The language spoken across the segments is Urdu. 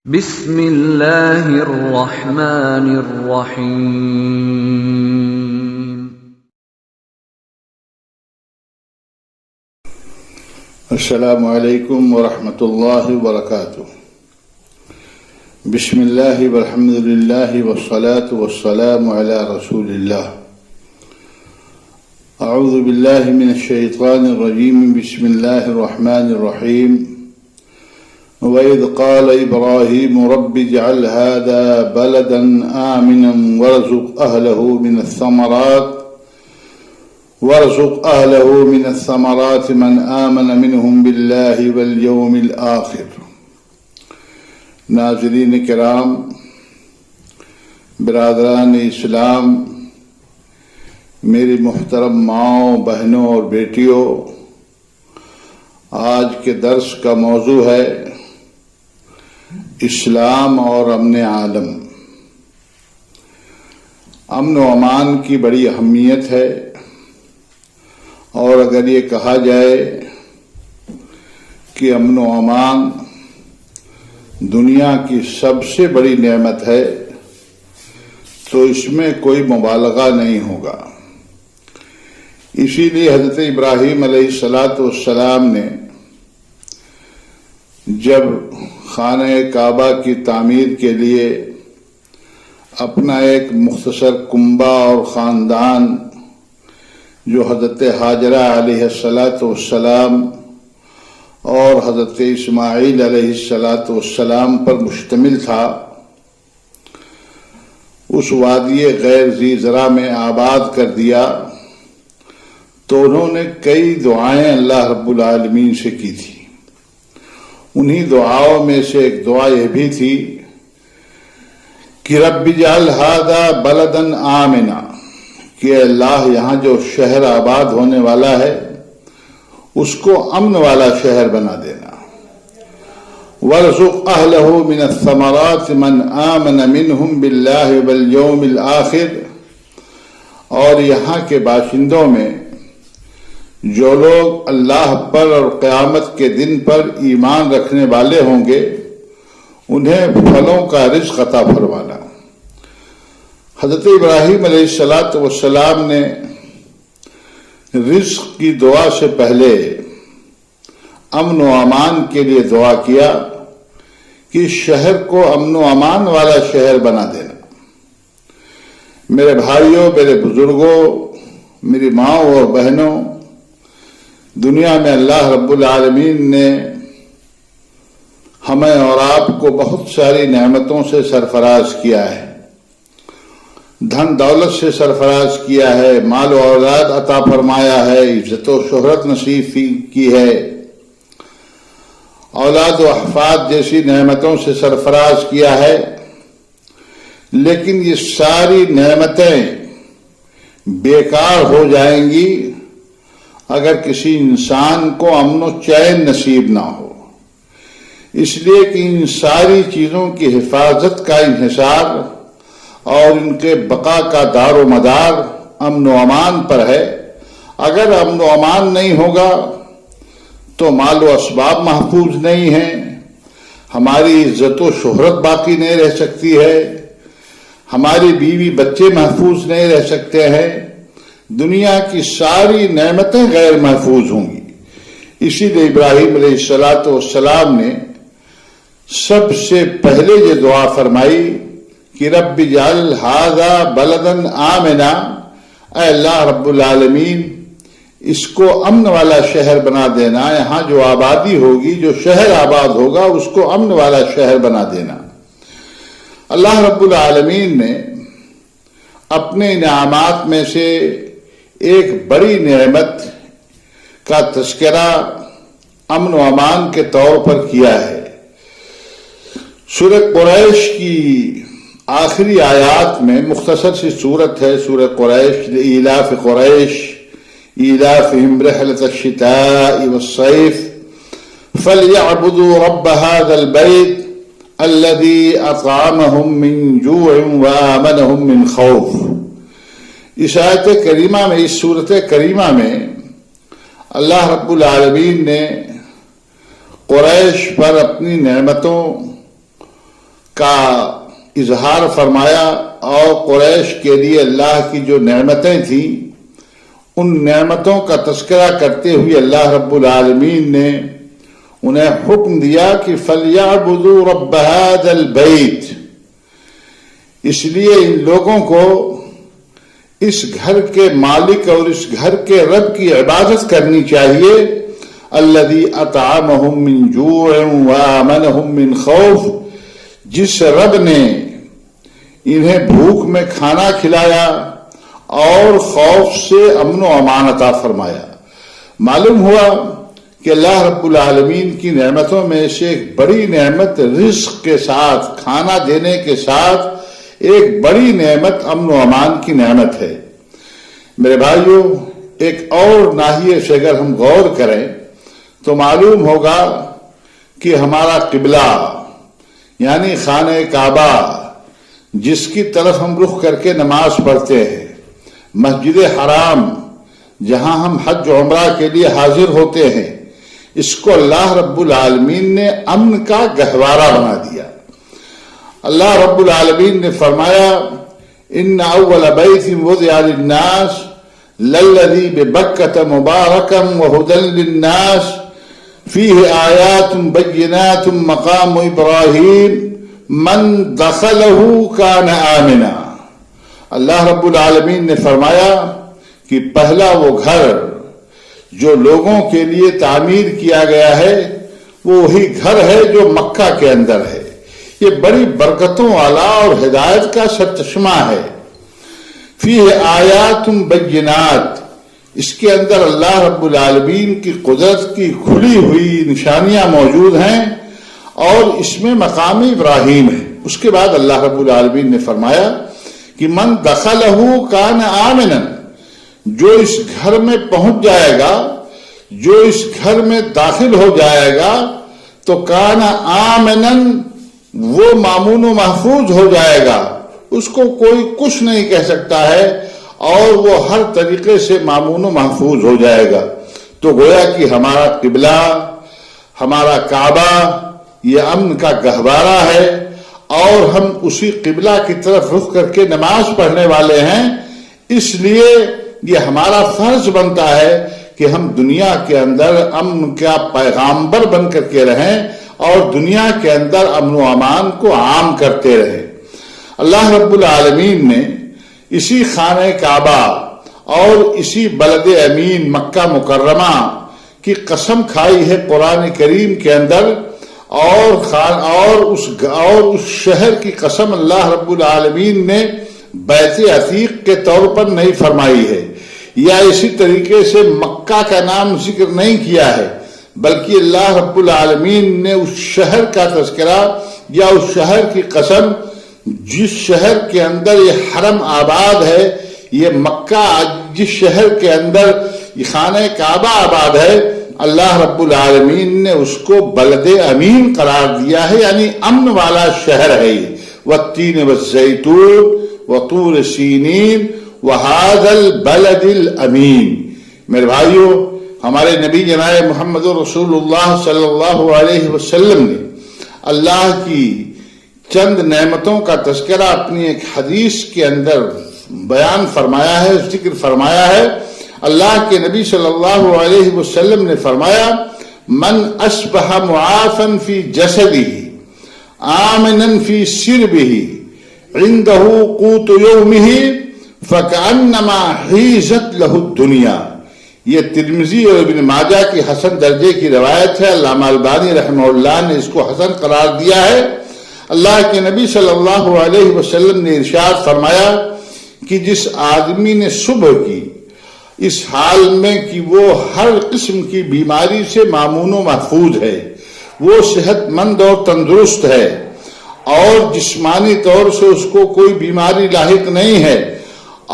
بسم اللہ الرحمن الرحیم۔ السلام علیکم ورحمۃ اللہ وبرکاتہ۔ بسم اللہ والحمد للہ والصلاة والسلام علی رسول اللہ۔ اعوذ باللہ من الشیطان الرجیم، بسم اللہ الرحمن الرحیم۔ وَإِذْ قَالَ إِبْرَاهِيمُ رَبِّ اجْعَلْ هَذَا بَلَدًا آمِنًا وَارْزُقْ أَهْلَهُ مِنَ الثَّمَرَاتِ مَنْ آمَنَ مِنْهُمْ بِاللَّهِ وَالْيَوْمِ الْآخِرِ۔ ناظرین کرام، برادران اسلام، میری محترم ماؤں، بہنوں اور بیٹیوں، آج کے درس کا موضوع ہے اسلام اور امن عالم۔ امن و امان کی بڑی اہمیت ہے، اور اگر یہ کہا جائے کہ امن و امان دنیا کی سب سے بڑی نعمت ہے تو اس میں کوئی مبالغہ نہیں ہوگا۔ اسی لیے حضرت ابراہیم علیہ السلام نے جب خانہ کعبہ کی تعمیر کے لیے اپنا ایک مختصر کنبہ اور خاندان جو حضرت حاجرہ علیہ السلام اور حضرت اسماعیل علیہ السلام پر مشتمل تھا، اس وادی غیر ذی زرع میں آباد کر دیا، تو انہوں نے کئی دعائیں اللہ رب العالمین سے کی تھی۔ انہی دعاؤں میں سے ایک دعا یہ بھی تھی کہ رب اجعل ھذا بلدا آمنا، کہ اللہ یہاں جو شہر آباد ہونے والا ہے اس کو امن والا شہر بنا دینا۔ وارزق اہلہ من الثمرات من آمن منہم باللہ والیوم الآخر، اور یہاں کے باشندوں میں جو لوگ اللہ پر اور قیامت کے دن پر ایمان رکھنے والے ہوں گے انہیں پھلوں کا رزق عطا فرمانا۔ حضرت ابراہیم علیہ السلام نے رزق کی دعا سے پہلے امن و امان کے لیے دعا کیا کہ شہر کو امن و امان والا شہر بنا دینا۔ میرے بھائیوں، میرے بزرگوں، میری ماؤں اور بہنوں، دنیا میں اللہ رب العالمین نے ہمیں اور آپ کو بہت ساری نعمتوں سے سرفراز کیا ہے، دھن دولت سے سرفراز کیا ہے، مال و اولاد عطا فرمایا ہے، عزت و شہرت نصیب کی ہے، اولاد و احفاد جیسی نعمتوں سے سرفراز کیا ہے، لیکن یہ ساری نعمتیں بیکار ہو جائیں گی اگر کسی انسان کو امن و چین نصیب نہ ہو۔ اس لیے کہ ان ساری چیزوں کی حفاظت کا انحصار اور ان کے بقا کا دار و مدار امن و امان پر ہے۔ اگر امن و امان نہیں ہوگا تو مال و اسباب محفوظ نہیں ہیں، ہماری عزت و شہرت باقی نہیں رہ سکتی ہے، ہماری بیوی بچے محفوظ نہیں رہ سکتے ہیں، دنیا کی ساری نعمتیں غیر محفوظ ہوں گی۔ اسی لیے ابراہیم علیہ السلام نے سب سے پہلے یہ دعا فرمائی کہ رب اجعل ھذا بلدا آمنا، اے اللہ رب العالمین اس کو امن والا شہر بنا دینا، یہاں جو آبادی ہوگی، جو شہر آباد ہوگا اس کو امن والا شہر بنا دینا۔ اللہ رب العالمین نے اپنے انعامات میں سے ایک بڑی نعمت کا تذکرہ امن و امان کے طور پر کیا ہے۔ سورہ قریش کی آخری آیات میں، مختصر سی سورت ہے سورہ قریش، لإیلاف قریش ایلافہم رحلۃ الشتاء والصیف فلیعبدوا رب ھذا البیت الذی اطعمہم من جوع وآمنہم من خوف۔ اس آیت کریمہ میں، اس سورت کریمہ میں اللہ رب العالمین نے قریش پر اپنی نعمتوں کا اظہار فرمایا اور قریش کے لیے اللہ کی جو نعمتیں تھیں ان نعمتوں کا تذکرہ کرتے ہوئے اللہ رب العالمین نے انہیں حکم دیا کہ فَلْيَعْبُدُوا رَبَّ هَذَا الْبَيْتِ، اس لیے ان لوگوں کو اس گھر کے مالک اور اس گھر کے رب کی عبادت کرنی چاہیے، الذی اطعمہم من جوع وآمنہم من خوف، جس رب نے انہیں بھوک میں کھانا کھلایا اور خوف سے امن و امان عطا فرمایا۔ معلوم ہوا کہ اللہ رب العالمین کی نعمتوں میں سے ایک بڑی نعمت رزق کے ساتھ، کھانا دینے کے ساتھ ایک بڑی نعمت امن و امان کی نعمت ہے۔ میرے بھائیوں، ایک اور ناحیے سے اگر ہم غور کریں تو معلوم ہوگا کہ ہمارا قبلہ یعنی خانہ کعبہ جس کی طرف ہم رخ کر کے نماز پڑھتے ہیں، مسجد حرام جہاں ہم حج و عمرہ کے لیے حاضر ہوتے ہیں، اس کو اللہ رب العالمین نے امن کا گہوارہ بنا دیا۔ اللہ رب العالمین نے فرمایا ان اول بیت وضع للناس للذی ببکۃ مبارکا وہدی للناس فیہ آیات بینات مقام ابراہیم من دخلہ کان آمنا۔ اللہ رب العالمین نے فرمایا کہ پہلا وہ گھر جو لوگوں کے لیے تعمیر کیا گیا ہے وہ وہی گھر ہے جو مکہ کے اندر ہے۔ یہ بڑی برکتوں والا اور ہدایت کا سرچشمہ ہے۔ فیہ آیات بینات، اس کے اندر اللہ رب العالمین کی قدرت کی کھلی ہوئی نشانیاں موجود ہیں اور اس میں مقام ابراہیم ہے۔ اس کے بعد اللہ رب العالمین نے فرمایا کہ من دخلہ کان آمنا، جو اس گھر میں پہنچ جائے گا، جو اس گھر میں داخل ہو جائے گا تو کان آمنا، وہ مامون و محفوظ ہو جائے گا، اس کو کوئی کچھ نہیں کہہ سکتا ہے اور وہ ہر طریقے سے مامون و محفوظ ہو جائے گا۔ تو گویا کہ ہمارا قبلہ، ہمارا کعبہ یہ امن کا گہوارہ ہے اور ہم اسی قبلہ کی طرف رخ کر کے نماز پڑھنے والے ہیں، اس لیے یہ ہمارا فرض بنتا ہے کہ ہم دنیا کے اندر امن کا پیغامبر بن کر کے رہیں اور دنیا کے اندر امن و امان کو عام کرتے رہیں۔ اللہ رب العالمین نے اسی خانہ کعبہ اور اسی بلد امین مکہ مکرمہ کی قسم کھائی ہے قرآن کریم کے اندر، اور اس شہر کی قسم اللہ رب العالمین نے بیت عتیق کے طور پر نہیں فرمائی ہے، یا اسی طریقے سے مکہ کا نام ذکر نہیں کیا ہے، بلکہ اللہ رب العالمین نے اس شہر کا تذکرہ یا اس شہر کی قسم جس شہر کے اندر یہ حرم آباد ہے، یہ مکہ جس شہر کے اندر یہ خانہ کعبہ آباد ہے، اللہ رب العالمین نے اس کو بلد امین قرار دیا ہے، یعنی امن والا شہر ہے یہ۔ والتین والزیتون وطور سینین وہذا البلد الامین۔ میرے بھائیوں، ہمارے نبی جناب محمد رسول اللہ صلی اللہ علیہ وسلم نے اللہ کی چند نعمتوں کا تذکرہ اپنی ایک حدیث کے اندر بیان فرمایا ہے، ذکر فرمایا ہے۔ اللہ کے نبی صلی اللہ علیہ وسلم نے فرمایا من اصبح معافا فی جسدہ آمنا فی سربہ عنده قوت یومہ فکأنما حیزت لہ الدنیا۔ یہ ترمذی اور ابن ماجہ کی حسن درجے کی روایت ہے، علامہ البانی رحمہ اللہ نے اس کو حسن قرار دیا ہے۔ اللہ کے نبی صلی اللہ علیہ وسلم نے ارشاد فرمایا کہ جس آدمی نے صبح کی اس حال میں کہ وہ ہر قسم کی بیماری سے مامون و محفوظ ہے، وہ صحت مند اور تندرست ہے اور جسمانی طور سے اس کو کوئی بیماری لاحق نہیں ہے،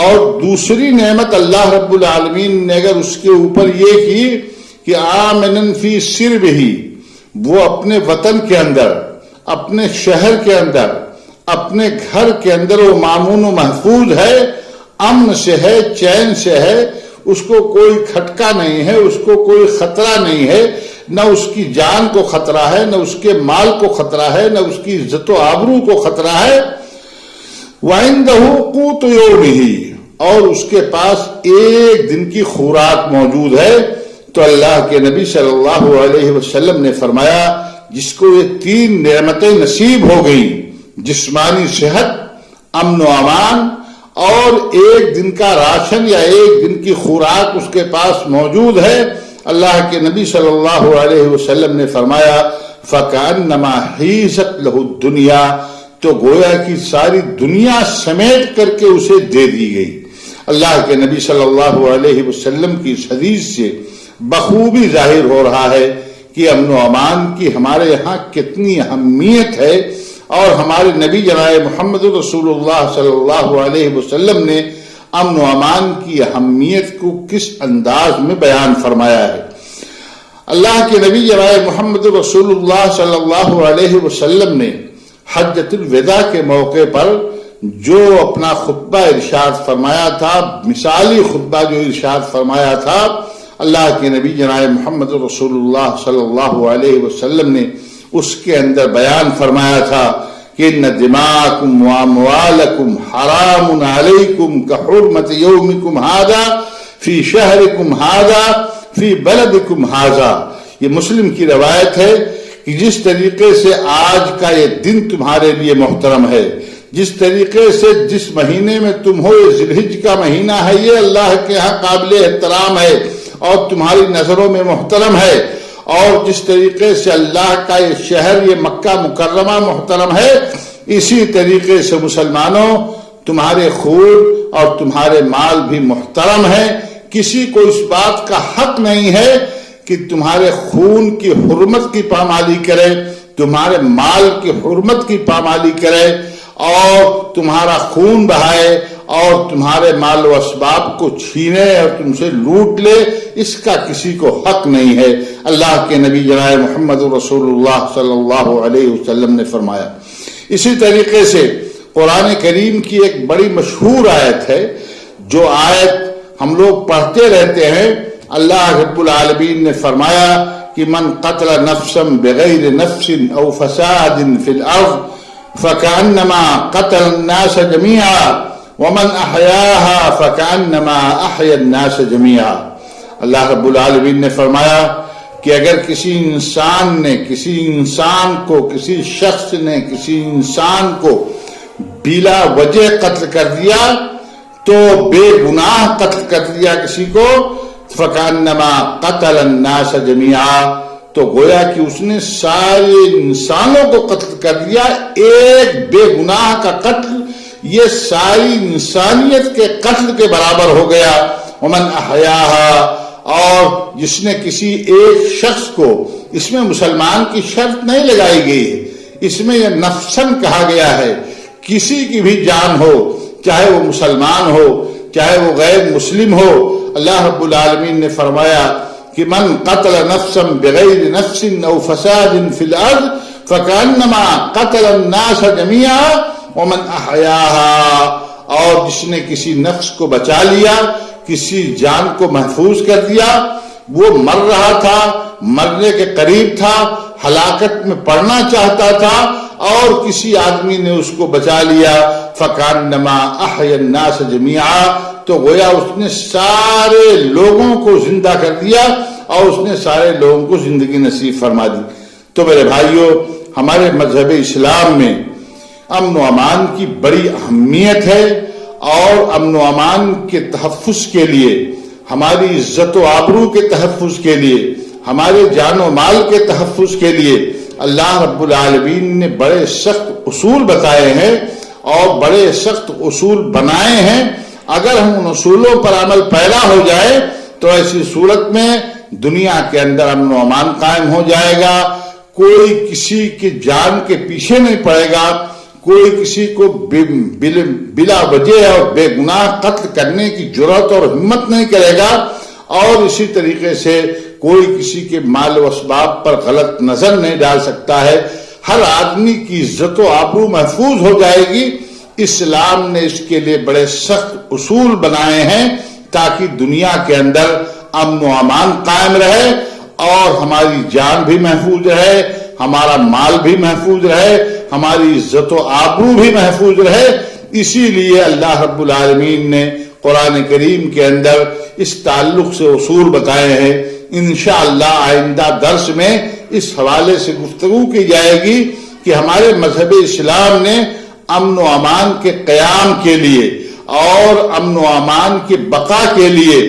اور دوسری نعمت اللہ رب العالمین نے اگر اس کے اوپر یہ کی کہ آمنن فی سربہ، وہ اپنے وطن کے اندر، اپنے شہر کے اندر، اپنے گھر کے اندر وہ مامون و محفوظ ہے، امن سے ہے، چین سے ہے، اس کو کوئی کھٹکا نہیں ہے، اس کو کوئی خطرہ نہیں ہے، نہ اس کی جان کو خطرہ ہے، نہ اس کے مال کو خطرہ ہے، نہ اس کی عزت و آبرو کو خطرہ ہے۔ وَعِنْدَهُ قُوتُ يَوْمِهِ، اور اس کے پاس ایک دن کی خوراک موجود ہے۔ تو اللہ کے نبی صلی اللہ علیہ وسلم نے فرمایا جس کو یہ 3 نعمتیں نصیب ہو گئیں، جسمانی صحت، امن و امان اور ایک دن کا راشن یا ایک دن کی خوراک اس کے پاس موجود ہے، اللہ کے نبی صلی اللہ علیہ وسلم نے فرمایا فَكَأَنَّمَا حِيزَتْ لَهُ الدُّنْيَا، تو گویا کہ ساری دنیا سمیٹ کر کے اسے دے دی گئی۔ اللہ کے نبی صلی اللہ علیہ وسلم کی اس حدیث سے بخوبی ظاہر ہو رہا ہے کہ امن و امان کی ہمارے ہاں کتنی اہمیت ہے، اور ہمارے نبی جناب محمد رسول اللہ صلی اللہ علیہ وسلم نے امن و امان کی اہمیت کو کس انداز میں بیان فرمایا ہے۔ اللہ کے نبی جناب محمد رسول اللہ صلی اللہ علیہ وسلم نے حجۃ الوداع کے موقع پر جو اپنا خطبہ ارشاد فرمایا تھا، مثالی خطبہ جو ارشاد فرمایا تھا، اللہ کے نبی جناب محمد رسول اللہ صلی اللہ علیہ وسلم نے اس کے اندر بیان فرمایا تھا کہ ان دماءکم واموالکم حرام علیکم کحرمت یومکم ھذا فی شہرکم ھذا فی بلدکم ھذا۔ یہ مسلم کی روایت ہے کہ جس طریقے سے آج کا یہ دن تمہارے لیے محترم ہے، جس طریقے سے جس مہینے میں تم ہو، یہ ذی الحجہ کا مہینہ ہے، یہ اللہ کے ہاں قابل احترام ہے اور تمہاری نظروں میں محترم ہے، اور جس طریقے سے اللہ کا یہ شہر، یہ مکہ مکرمہ محترم ہے، اسی طریقے سے مسلمانوں تمہارے خون اور تمہارے مال بھی محترم ہے۔ کسی کو اس بات کا حق نہیں ہے کہ تمہارے خون کی حرمت کی پامالی کرے، تمہارے مال کی حرمت کی پامالی کرے اور تمہارا خون بہائے اور تمہارے مال و اسباب کو چھینے اور تم سے لوٹ لے، اس کا کسی کو حق نہیں ہے۔ اللہ کے نبی جناب محمد رسول اللہ صلی اللہ علیہ وسلم نے فرمایا۔ اسی طریقے سے قرآن کریم کی ایک بڑی مشہور آیت ہے، جو آیت ہم لوگ پڑھتے رہتے ہیں۔ اللہ رب العالمین نے فرمایا کہ من قتل نفسا بغیر نفس او فساد فی الارض فکأنما قتل الناس جميعا ومن احیاها فکأنما احیا الناس جميعا۔ اللہ رب العالمین نے فرمایا کہ اگر کسی انسان نے کسی شخص نے کسی انسان کو بلا وجہ قتل کر دیا، تو بے گناہ قتل کر دیا کسی کو، فکأنما قتل الناس جميعا، تو گویا کہ اس نے سارے انسانوں کو قتل کر دیا۔ ایک بے گناہ کا قتل یہ ساری انسانیت کے قتل کے برابر ہو گیا۔ ومن احیاها، اور جس نے کسی ایک شخص کو، اس میں مسلمان کی شرط نہیں لگائی گئی ہے، اس میں یہ نفسن کہا گیا ہے، کسی کی بھی جان ہو، چاہے وہ مسلمان ہو چاہے وہ غیر مسلم ہو۔ اللہ رب العالمین نے فرمایا کہ من قتل نفسا بغیر نفس او فساد فی الارض فکأنما قتل الناس جميعا ومن احیاها، اور جس نے کسی نفس کو بچا لیا، کسی جان کو محفوظ کر دیا، وہ مر رہا تھا، مرنے کے قریب تھا، ہلاکت میں پڑنا چاہتا تھا، اور کسی آدمی نے اس کو بچا لیا، فکأنما احیا الناس جميعا، تو گویا اس نے سارے لوگوں کو زندہ کر دیا اور اس نے سارے لوگوں کو زندگی نصیب فرما دی۔ تو میرے بھائیوں، ہمارے مذہب اسلام میں امن و امان کی بڑی اہمیت ہے، اور امن و امان کے تحفظ کے لیے، ہماری عزت و آبرو کے تحفظ کے لیے، ہمارے جان و مال کے تحفظ کے لیے اللہ رب العالمین نے بڑے سخت اصول بتائے ہیں اور بڑے سخت اصول بنائے ہیں۔ اگر ہم ان اصولوں پر عمل پیرا ہو جائے تو ایسی صورت میں دنیا کے اندر امن و امان قائم ہو جائے گا، کوئی کسی کی جان کے پیچھے نہیں پڑے گا، کوئی کسی کو بلا وجہ اور بے گناہ قتل کرنے کی جرأت اور ہمت نہیں کرے گا، اور اسی طریقے سے کوئی کسی کے مال و اسباب پر غلط نظر نہیں ڈال سکتا ہے۔ ہر آدمی کی عزت و آبرو محفوظ ہو جائے گی۔ اسلام نے اس کے لیے بڑے سخت اصول بنائے ہیں تاکہ دنیا کے اندر امن و امان قائم رہے، اور ہماری جان بھی محفوظ رہے، ہمارا مال بھی محفوظ رہے، ہماری عزت و آبرو بھی محفوظ رہے۔ اسی لیے اللہ رب العالمین نے قرآن کریم کے اندر اس تعلق سے اصول بتائے ہیں۔ انشاءاللہ آئندہ درس میں اس حوالے سے گفتگو کی جائے گی کہ ہمارے مذہب اسلام نے امن و امان کے قیام کے لیے اور امن و امان کی بقا کے لیے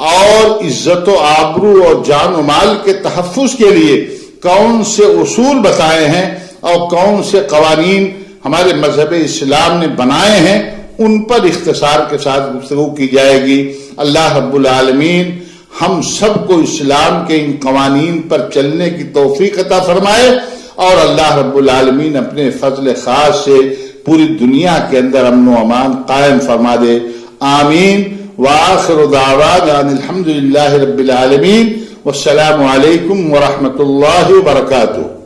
اور عزت و آبرو اور جان و مال کے تحفظ کے لیے کون سے اصول بتائے ہیں اور کون سے قوانین ہمارے مذہب اسلام نے بنائے ہیں، ان پر اختصار کے ساتھ گفتگو کی جائے گی۔ اللہ رب العالمین ہم سب کو اسلام کے ان قوانین پر چلنے کی توفیق عطا فرمائے، اور اللہ رب العالمین اپنے فضل خاص سے پوری دنیا کے اندر امن و امان قائم فرما دے۔ آمین۔ وآخر دعوانا ان الحمد للہ رب العالمین، والسلام علیکم ورحمۃ اللہ وبرکاتہ۔